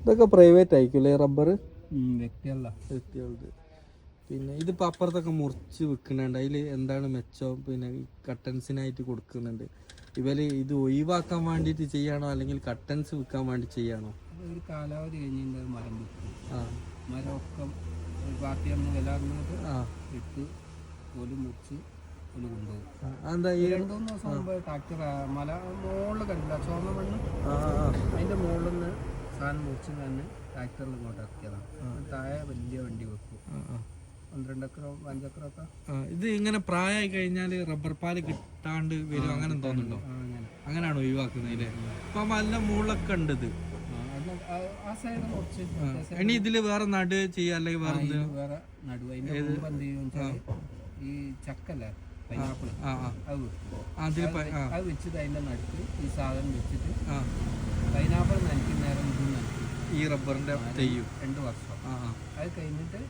ഇതൊക്കെ പ്രൈവറ്റ് ആയിരിക്കും അല്ലേ റബ്ബർ? വ്യക്തികളുടെ. പിന്നെ ഇതിപ്പോൾ അപ്പുറത്തൊക്കെ മുറിച്ച് വിൽക്കുന്നുണ്ട്, അതിൽ എന്താണ് മെച്ചം? പിന്നെ കട്ടൻസിനായിട്ട് കൊടുക്കുന്നുണ്ട്. ഇവര് ഇത് ഒഴിവാക്കാൻ വേണ്ടിയിട്ട് ചെയ്യാണോ അല്ലെങ്കിൽ കട്ടൻസ് വിൽക്കാൻ വേണ്ടി ചെയ്യാണോ? ഒരു കാലാവധി കഴിഞ്ഞ മരം വിൽക്കും. മരമൊക്കെ ബാക്കിയൊന്ന് വില അറിഞ്ഞിട്ട് ഇട്ട് ഒരു മുറിച്ച് ഒരു കൊണ്ടുപോകും. എന്താ ഈ 2-3 ദിവസം മുമ്പ് ട്രാക്ടർ മല മുകളിൽ കണ്ടില്ല, ചുവന്ന മണ്ണ്, അതിൻ്റെ മുകളിൽ നിന്ന് സാധനം മുറിച്ച് തന്നെ ട്രാക്ടറിൽ ഇങ്ങോട്ട് ഇറക്കിയതാണ്. താഴെ വലിയ വണ്ടി വെക്കും, 12 ഏക്കറോ 5 ഏക്കറൊക്കെ. ഇത് ഇങ്ങനെ പ്രായമായി കഴിഞ്ഞാൽ റബ്ബർ പാല് കിട്ടാണ്ട് വരും, അങ്ങനെ തോന്നുന്നുണ്ടോ? അങ്ങനെയാണോ ഒഴിവാക്കുന്നത്? ഇപ്പം നല്ല മുകളിലൊക്കെ ഉണ്ട് ഇത്. ആ സൈഡ് മുറിച്ച് ഇനി ഇതില് വേറെ നടു ചെയ്യാ അല്ലെങ്കിൽ വേറെ നടുവ്. അതിൻ്റെ മുമ്പ് എന്ത് ചെയ്യും, ഈ ചക്കല്ലേ പൈനാപ്പിൾ, അത് വെച്ചിട്ട് അതിൻ്റെ നടുക്ക് ഈ സാധനം വെച്ചിട്ട് പൈനാപ്പിൾ നനയ്ക്കുന്ന നേരം ഇത് നനയ്ക്കും. ഈ റബ്ബറിന്റെ ചെയ്യും 2 വർഷം. അത് കഴിഞ്ഞിട്ട്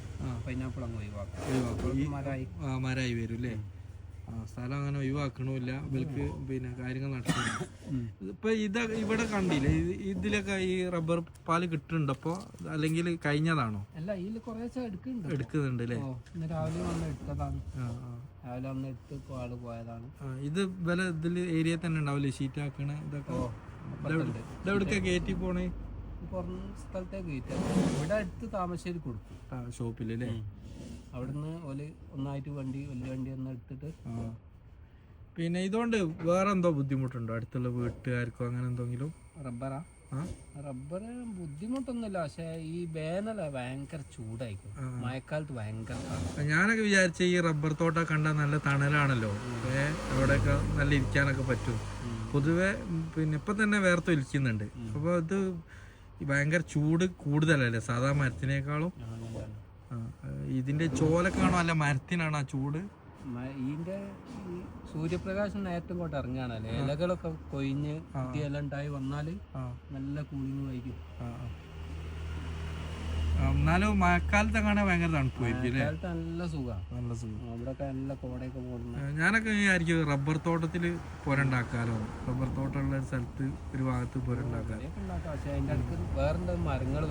പൈനാപ്പിൾ അങ്ങ് ഒഴിവാക്കും. മരമായി വരും അല്ലേ? സ്ഥലം അങ്ങനെ ഒഴിവാക്കണമില്ല, ഇവർക്ക് പിന്നെ കാര്യങ്ങൾ നടത്തുന്നു. ഇപ്പൊ ഇവിടെ കണ്ടില്ലേ, ഇതിലൊക്കെ ഈ റബ്ബർ പാല് കിട്ടുന്നുണ്ടപ്പോ അല്ലെങ്കിൽ കഴിഞ്ഞതാണോ? അല്ല, ഇതിൽ കുറേശ്ശെ എടുക്കുന്നുണ്ട് അല്ലേ? രാവിലെ വന്ന് എടുത്തതാണ്, രാവിലെ വന്ന് എടുത്ത് ആള് പോയതാണ്. ഇത് വില ഇതിൽ ഏരിയ തന്നെ ഉണ്ടാവില്ലേ ഷീറ്റ് ആക്കണ ഇതൊക്കെ? ഇതെവിടേക്കാ കയറ്റി പോണേ? പുറം സ്ഥലത്തേക്ക് കയറ്റാം. ഇവിടെ അടുത്ത് താമരശ്ശേരി കൊടുക്കും ഷോപ്പിലല്ലേ? അവിടുന്ന് ഒരു ഒന്നായിട്ട് വണ്ടി, വലിയ വണ്ടി ഒന്ന് എടുത്തിട്ട്. പിന്നെ ഇതുകൊണ്ട് വേറെ എന്തോ ബുദ്ധിമുട്ടുണ്ടോ അടുത്തുള്ള വീട്ടുകാർക്കോ അങ്ങനെ എന്തെങ്കിലും? റബ്ബറാ? റബ്ബർ ബുദ്ധിമുട്ടൊന്നുമില്ല, പക്ഷെ ഈ വേനല ഭയങ്കര ചൂടായിരിക്കും, മഴക്കാലത്ത് ഭയങ്കര. ഞാനൊക്കെ വിചാരിച്ച ഈ റബ്ബർ തോട്ടം കണ്ടാൽ നല്ല തണലാണല്ലോ, അവിടെയൊക്കെ നല്ല ഇരിക്കാനൊക്കെ പറ്റും. പൊതുവെ പിന്നെ ഇപ്പൊ തന്നെ വേർത്തൊലിക്കുന്നുണ്ട്. അപ്പൊ ഇത് ഭയങ്കര ചൂട് കൂടുതലല്ലേ സാധാ മരത്തിനേക്കാളും? ഇതിന്റെ ചോലൊക്കെ കാണോ അല്ല മരത്തിനാണോ ആ ചൂട്? ഇതിന്റെ സൂര്യപ്രകാശം നേരത്തെ ഇങ്ങോട്ട് ഇറങ്ങാണല്ലേ, ഇലകളൊക്കെ കൊഴിഞ്ഞ് പുതിയ ഇല ഉണ്ടായി വന്നാല് നല്ല കൂളിങ് വൈകും. എന്നാലും മഴക്കാലത്ത് കാണാൻ ഭയങ്കര തണുപ്പായിരിക്കും. നല്ല സുഖം, അവിടെയൊക്കെ നല്ല കോടയൊക്കെ പോകുന്നു. ഞാനൊക്കെ വിചാരിക്കും റബ്ബർ തോട്ടത്തില് പുരണ്ടാക്കാലോ, റബ്ബർ തോട്ടമുള്ള ഒരു സ്ഥലത്ത് ഒരു ഭാഗത്ത് പുരണ്ടാക്കാലോ. പക്ഷെ അതിന്റെ അടുത്ത് വേറെ മരങ്ങൾ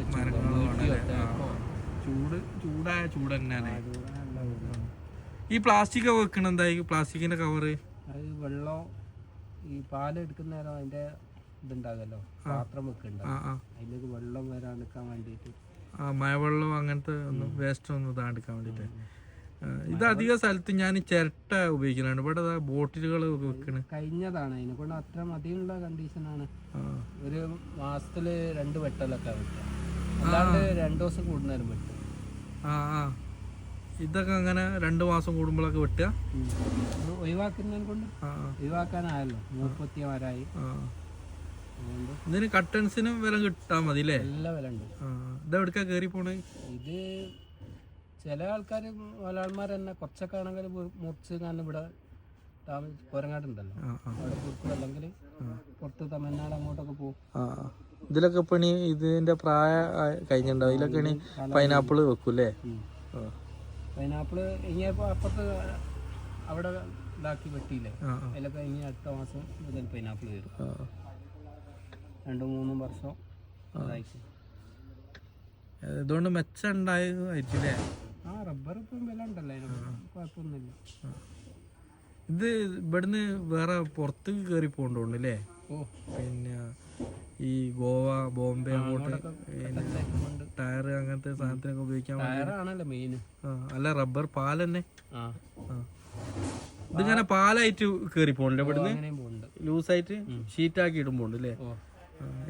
ചൂടായ ചൂട് തന്നെയാണ്. ഈ പ്ലാസ്റ്റിക് വെക്കണം, എന്തായി പ്ലാസ്റ്റിക്കിന്റെ കവറ്? അത് വെള്ളം ഈ പാല് എടുക്കുന്ന നേരം അതിന്റെ ഇതുണ്ടാകല്ലോ, പാത്രം വെക്കണ്ട, അതിലേക്ക് വെള്ളം വരാണ്ടിരിക്കാൻ വേണ്ടിട്ട്, മഴവെള്ളം അങ്ങനത്തെ ഒന്നും വേസ്റ്റ് ഒന്നും ഇതാണ്ടിരിക്കാൻ വേണ്ടിട്ട്. ഇത് അധിക സ്ഥലത്ത് ഞാൻ ചിരട്ട ഉപയോഗിക്കുന്നുണ്ട്. ഇവിടെ ബോട്ടിലുകൾ വെക്കണ് കഴിഞ്ഞതാണ്, അതിനെ കൊണ്ട് അത്ര മതിയുള്ള കണ്ടീഷനാണ്. ഒരു മാസത്തില് 2 വെട്ടലൊക്കെ വെക്കുക, അല്ലാണ്ട് 2 ദിവസം കൂടുന്നേരം വെട്ടും. ഇതൊക്കെ അങ്ങനെ 2 മാസം കൂടുമ്പോഴൊക്കെ വെട്ടുക. ഒഴിവാക്കുന്നതിനെ കൊണ്ട് ഒഴിവാക്കാനായല്ലോ, 30 മരമായി. ഇതിന് കട്ടൻസിനും വില കിട്ടാൻ മതി അല്ലേ? നല്ല വില ഉണ്ട്. ഇതെവിടേക്കാ കയറി പോണേ? ഇത് ചില ആൾക്കാർ മലയാളന്മാർ തന്നെ കുറച്ചൊക്കെ ആണെങ്കിൽ മുറിച്ച് കാരണം ഇവിടെ കോരങ്ങാടുണ്ടല്ലോ, അവിടെ കൊടുക്കും, അല്ലെങ്കിൽ പുറത്ത് തമിഴ്നാട് അങ്ങോട്ടൊക്കെ പോകും. ഇതിലൊക്കെ പണി ഇതിന്റെ പ്രായം കഴിഞ്ഞിട്ടുണ്ടാവും. ഇതിലൊക്കെ പൈനാപ്പിൾ വെക്കൂല്ലേ? പൈനാപ്പിള് ഇനിയിപ്പോൾ അപ്പുറത്ത് അവിടെ ഇതാക്കി വെട്ടിയില്ലേ, അതിലൊക്കെ ഇനി അടുത്ത മാസം മുതൽ പൈനാപ്പിൾ വരും. 2-3 വർഷം ഇതായിരിക്കും. ഇതുകൊണ്ട് മെച്ചം ഉണ്ടായിരിക്കില്ലേ? റബ്ബർ ഇപ്പം വില ഉണ്ടല്ലോ, അതിന് കുഴപ്പമൊന്നുമില്ല. ഇത് ഇവിടുന്ന് വേറെ പുറത്ത് കയറി പോകണ്ടോണ്ടല്ലേ? പിന്നെ ഈ ഗോവ, ബോംബെ അങ്ങോട്ട് ടയർ അങ്ങനത്തെ സാധനത്തിനൊക്കെ ഉപയോഗിക്കാൻ മെയിൻ. അല്ല റബ്ബർ പാൽ തന്നെ. ഇതിങ്ങനെ പാലായിട്ട് കയറി പോകണ്ടല്ലേ ഇവിടുന്ന്? ലൂസായിട്ട് ഷീറ്റാക്കി ഇടുമ്പോണ്ട് അല്ലേ?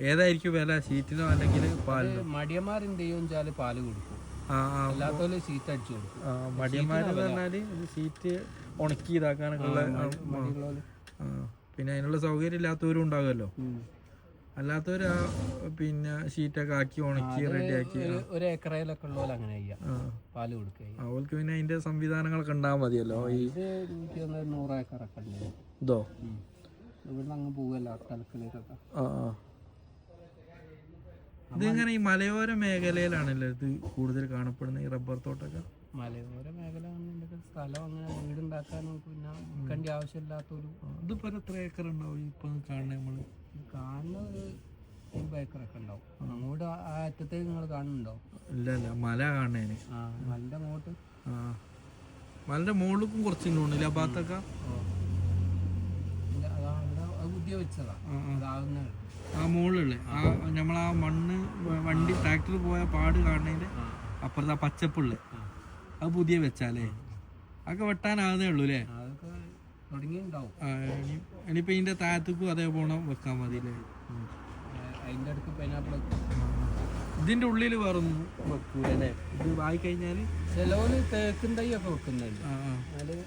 ഏതായിരിക്കും വില, ഷീറ്റിനോ അല്ലെങ്കിൽ പാലിനോ? മടിയന്മാരെന്ത് ചെയ്യും, പാല് കൊടുക്കും, അല്ലാത്തപോലെ ഷീറ്റ് അടിച്ചു കൊടുക്കും. മടിയന്മാരെന്ന് പറഞ്ഞാല് ഷീറ്റ് ഉണക്കി ഇതാക്കാനൊക്കെ ഉള്ള, പിന്നെ അതിനുള്ള സൗകര്യം ഇല്ലാത്തവരും ഉണ്ടാകുമല്ലോ. അല്ലാത്തവര് പിന്നെ ഷീറ്റൊക്കെ ആക്കി ഉണക്കി റെഡിയാക്കി. ഒരു ഏക്കറയിലൊക്കെ ഉള്ള പോലെ അങ്ങനെ പാല് കൊടുക്കുക. അവർക്ക് പിന്നെ അതിന്റെ സംവിധാനങ്ങളൊക്കെ ഉണ്ടാകാൻ മതിയല്ലോ. ഈ 100 ഏക്കറൊക്കെ ഉണ്ട്. ഇതോ ഇവിടുന്ന് അങ്ങ് പോവല്ലോ തലക്കിലേക്കൊക്കെ. ഇതിങ്ങനെ ഈ മലയോര മേഖലയിലാണല്ലോ ഇത് കൂടുതൽ കാണപ്പെടുന്ന ഈ റബ്ബർ തോട്ടമൊക്കെ? മലയോര മേഖല സ്ഥലം അങ്ങനെ വീടുണ്ടാക്കാനും പിന്നെ കണ്ടി ആവശ്യമില്ലാത്തൊരു. ഇതിപ്പോ എത്ര ഏക്കർ ഉണ്ടാവും ഇപ്പൊ കാണുന്നത്? നമ്മള് കാണുന്നത് 50 ഏക്കറൊക്കെ ഉണ്ടാവും. അങ്ങോട്ട് ആ അറ്റത്തേക്ക് നിങ്ങൾ കാണുന്നുണ്ടോ? ഇല്ല ഇല്ല, മല കാണേന്. ആ മലൻ്റെ അങ്ങോട്ട്. ആ മലന്റെ മുകളിലേക്കും കുറച്ച് തോന്നില്ല ആ ഭാഗത്തൊക്കെ. ഇല്ല, അതാ അവിടെ അത് പുതിയ വെച്ചതാ. അതാകുന്ന ആ മുകളിലുള്ള ആ നമ്മളാ മണ്ണ് വണ്ടി ട്രാക്ടർ പോയ പാട് കാണുന്നതിന്റെ അപ്പുറത്ത് ആ പച്ചപ്പുള്ള അത് പുതിയ വെച്ചാലേ അതൊക്കെ വെട്ടാനാകുന്നേ ഉള്ളൂ അല്ലേ? അതൊക്കെ തുടങ്ങിയിട്ടുണ്ടാവും. ഇനിയിപ്പോ ഇതിന്റെ താഴത്തേക്കും അതേ പോണം വെക്കാൻ മതി അല്ലേ? അതിൻ്റെ അടുത്ത് പൈനാപ്പിൾ ഇതിന്റെ ഉള്ളിൽ വേറെ ഒന്നും വെക്കൂലേ? ഇത് വായി കഴിഞ്ഞാല് ചിലവര് തേക്കും തൈ ഒക്കെ വെക്കുന്നുണ്ട്. അതില്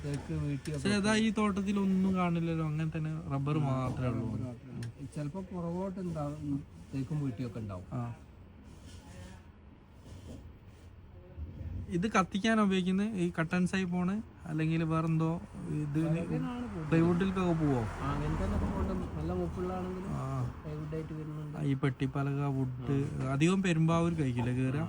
തേക്ക് വീട്ടിൽ പക്ഷെ അതാ ഈ തോട്ടത്തിൽ ഒന്നും കാണില്ലല്ലോ, അങ്ങനെ തന്നെ റബ്ബർ മാത്രമേ ഉള്ളൂ. ചിലപ്പോ പുറകോട്ട് ഉണ്ടാവും, തേക്കും വീട്ടിയൊക്കെ ഉണ്ടാവും. ഇത് കത്തിക്കാൻ ഉപയോഗിക്കുന്നത് ഈ കട്ടൻസായി പോണ് അല്ലെങ്കിൽ വേറെന്തോ ഇത് പ്ലൈവുഡിലേക്കൊക്കെ പോവോ? അങ്ങനത്തെ നല്ല മൂപ്പുള്ളതാണെങ്കിലും പ്ലൈവുഡ് ആയിട്ട് വരുന്നുണ്ട്. ഈ പെട്ടിപ്പലക വുഡ് അധികം പെരുമ്പാവൂർ കഴിക്കില്ല കേറാ.